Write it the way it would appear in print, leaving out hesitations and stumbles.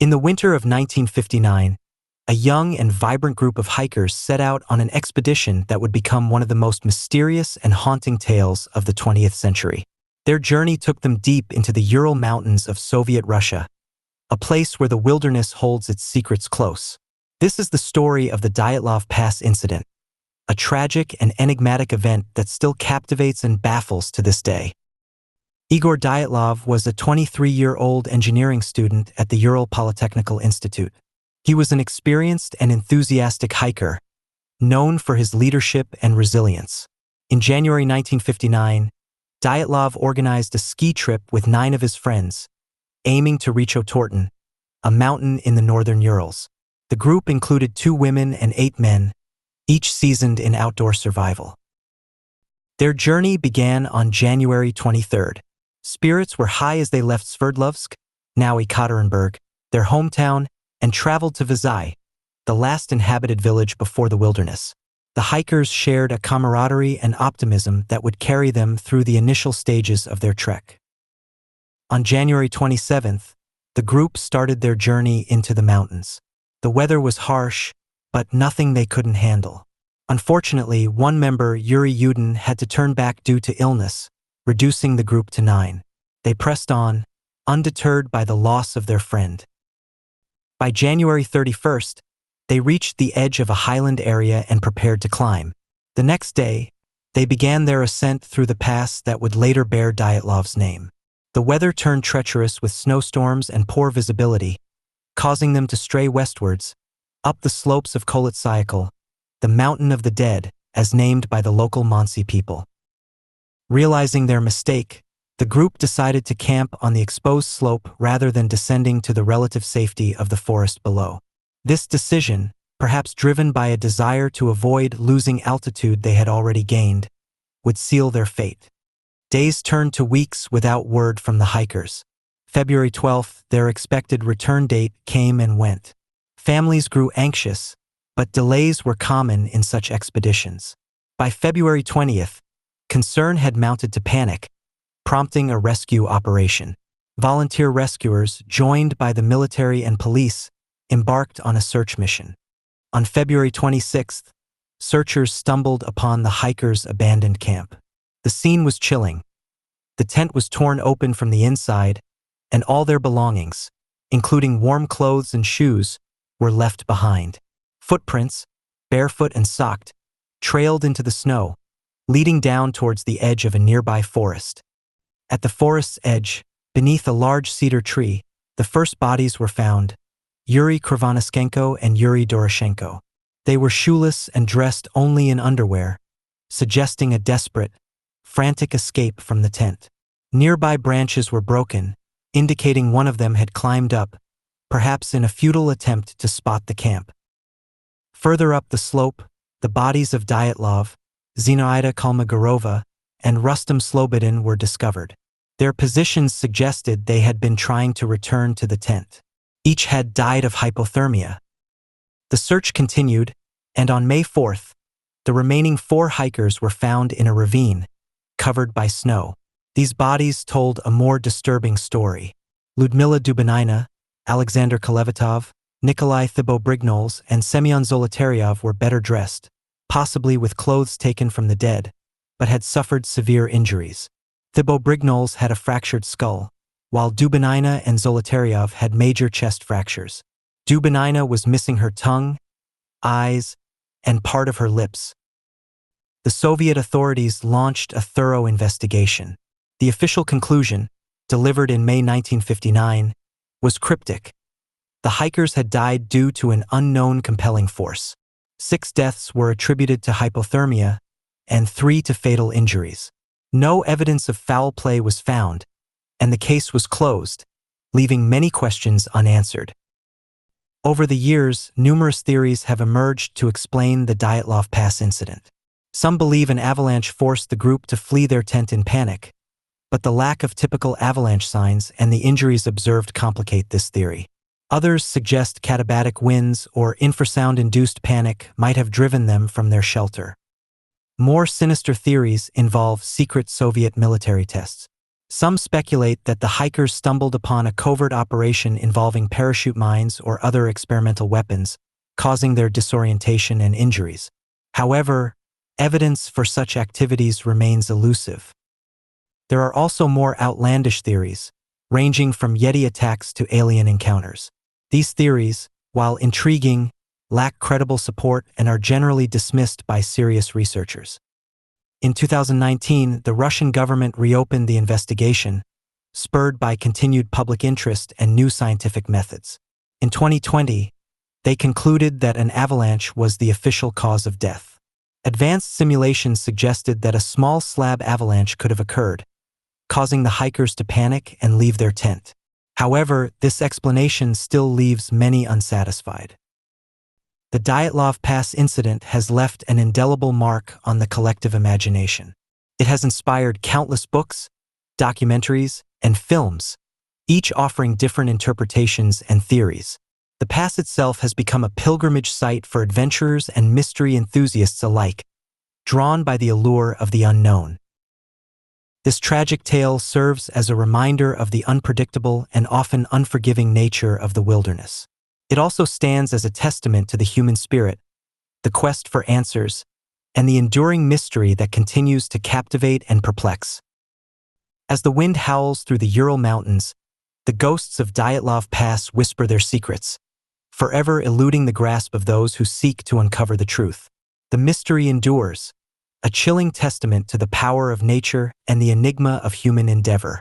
In the winter of 1959, a young and vibrant group of hikers set out on an expedition that would become one of the most mysterious and haunting tales of the 20th century. Their journey took them deep into the Ural Mountains of Soviet Russia, a place where the wilderness holds its secrets close. This is the story of the Dyatlov Pass incident, a tragic and enigmatic event that still captivates and baffles to this day. Igor Dyatlov was a 23-year-old engineering student at the Ural Polytechnical Institute. He was an experienced and enthusiastic hiker, known for his leadership and resilience. In January 1959, Dyatlov organized a ski trip with 9 of his friends, aiming to reach Otorten, a mountain in the northern Urals. The group included 2 women and 8 men, each seasoned in outdoor survival. Their journey began on January 23rd. Spirits were high as they left Sverdlovsk, now Ekaterinburg, their hometown, and traveled to Vizhai, the last inhabited village before the wilderness. The hikers shared a camaraderie and optimism that would carry them through the initial stages of their trek. On January 27th, the group started their journey into the mountains. The weather was harsh, but nothing they couldn't handle. Unfortunately, one member, Yuri Yudin, had to turn back due to illness, reducing the group to 9. They pressed on, undeterred by the loss of their friend. By January 31st, they reached the edge of a highland area and prepared to climb. The next day, they began their ascent through the pass that would later bear Dyatlov's name. The weather turned treacherous with snowstorms and poor visibility, causing them to stray westwards, up the slopes of Kolotsyakal, the Mountain of the Dead, as named by the local Mansi people. Realizing their mistake, the group decided to camp on the exposed slope rather than descending to the relative safety of the forest below. This decision, perhaps driven by a desire to avoid losing altitude they had already gained, would seal their fate. Days turned to weeks without word from the hikers. February 12th, their expected return date came and went. Families grew anxious, but delays were common in such expeditions. By February 20th, concern had mounted to panic, prompting a rescue operation. Volunteer rescuers, joined by the military and police, embarked on a search mission. On February 26th, searchers stumbled upon the hikers' abandoned camp. The scene was chilling. The tent was torn open from the inside, and all their belongings, including warm clothes and shoes, were left behind. Footprints, barefoot and socked, trailed into the snow, leading down towards the edge of a nearby forest. At the forest's edge, beneath a large cedar tree, the first bodies were found: Yuri Krivonischenko and Yuri Doroshenko. They were shoeless and dressed only in underwear, suggesting a desperate, frantic escape from the tent. Nearby branches were broken, indicating one of them had climbed up, perhaps in a futile attempt to spot the camp. Further up the slope, the bodies of Dyatlov, Zinaida Kalmogorova, and Rustam Slobodin were discovered. Their positions suggested they had been trying to return to the tent. Each had died of hypothermia. The search continued, and on May 4th, the remaining 4 hikers were found in a ravine, covered by snow. These bodies told a more disturbing story. Ludmila Dubinina, Alexander Kolevatov, Nikolai Thibault-Brignoles, and Semyon Zolotaryov were better dressed, possibly with clothes taken from the dead, but had suffered severe injuries. Thibault-Brignoles had a fractured skull, while Dubinina and Zolotaryov had major chest fractures. Dubinina was missing her tongue, eyes, and part of her lips. The Soviet authorities launched a thorough investigation. The official conclusion, delivered in May 1959, was cryptic. The hikers had died due to an unknown compelling force. 6 deaths were attributed to hypothermia, and 3 to fatal injuries. No evidence of foul play was found, and the case was closed, leaving many questions unanswered. Over the years, numerous theories have emerged to explain the Dyatlov Pass incident. Some believe an avalanche forced the group to flee their tent in panic, but the lack of typical avalanche signs and the injuries observed complicate this theory. Others suggest katabatic winds or infrasound-induced panic might have driven them from their shelter. More sinister theories involve secret Soviet military tests. Some speculate that the hikers stumbled upon a covert operation involving parachute mines or other experimental weapons, causing their disorientation and injuries. However, evidence for such activities remains elusive. There are also more outlandish theories, ranging from Yeti attacks to alien encounters. These theories, while intriguing, lack credible support and are generally dismissed by serious researchers. In 2019, the Russian government reopened the investigation, spurred by continued public interest and new scientific methods. In 2020, they concluded that an avalanche was the official cause of death. Advanced simulations suggested that a small slab avalanche could have occurred, causing the hikers to panic and leave their tent. However, this explanation still leaves many unsatisfied. The Dyatlov Pass incident has left an indelible mark on the collective imagination. It has inspired countless books, documentaries, and films, each offering different interpretations and theories. The pass itself has become a pilgrimage site for adventurers and mystery enthusiasts alike, drawn by the allure of the unknown. This tragic tale serves as a reminder of the unpredictable and often unforgiving nature of the wilderness. It also stands as a testament to the human spirit, the quest for answers, and the enduring mystery that continues to captivate and perplex. As the wind howls through the Ural Mountains, the ghosts of Dyatlov Pass whisper their secrets, forever eluding the grasp of those who seek to uncover the truth. The mystery endures, a chilling testament to the power of nature and the enigma of human endeavor.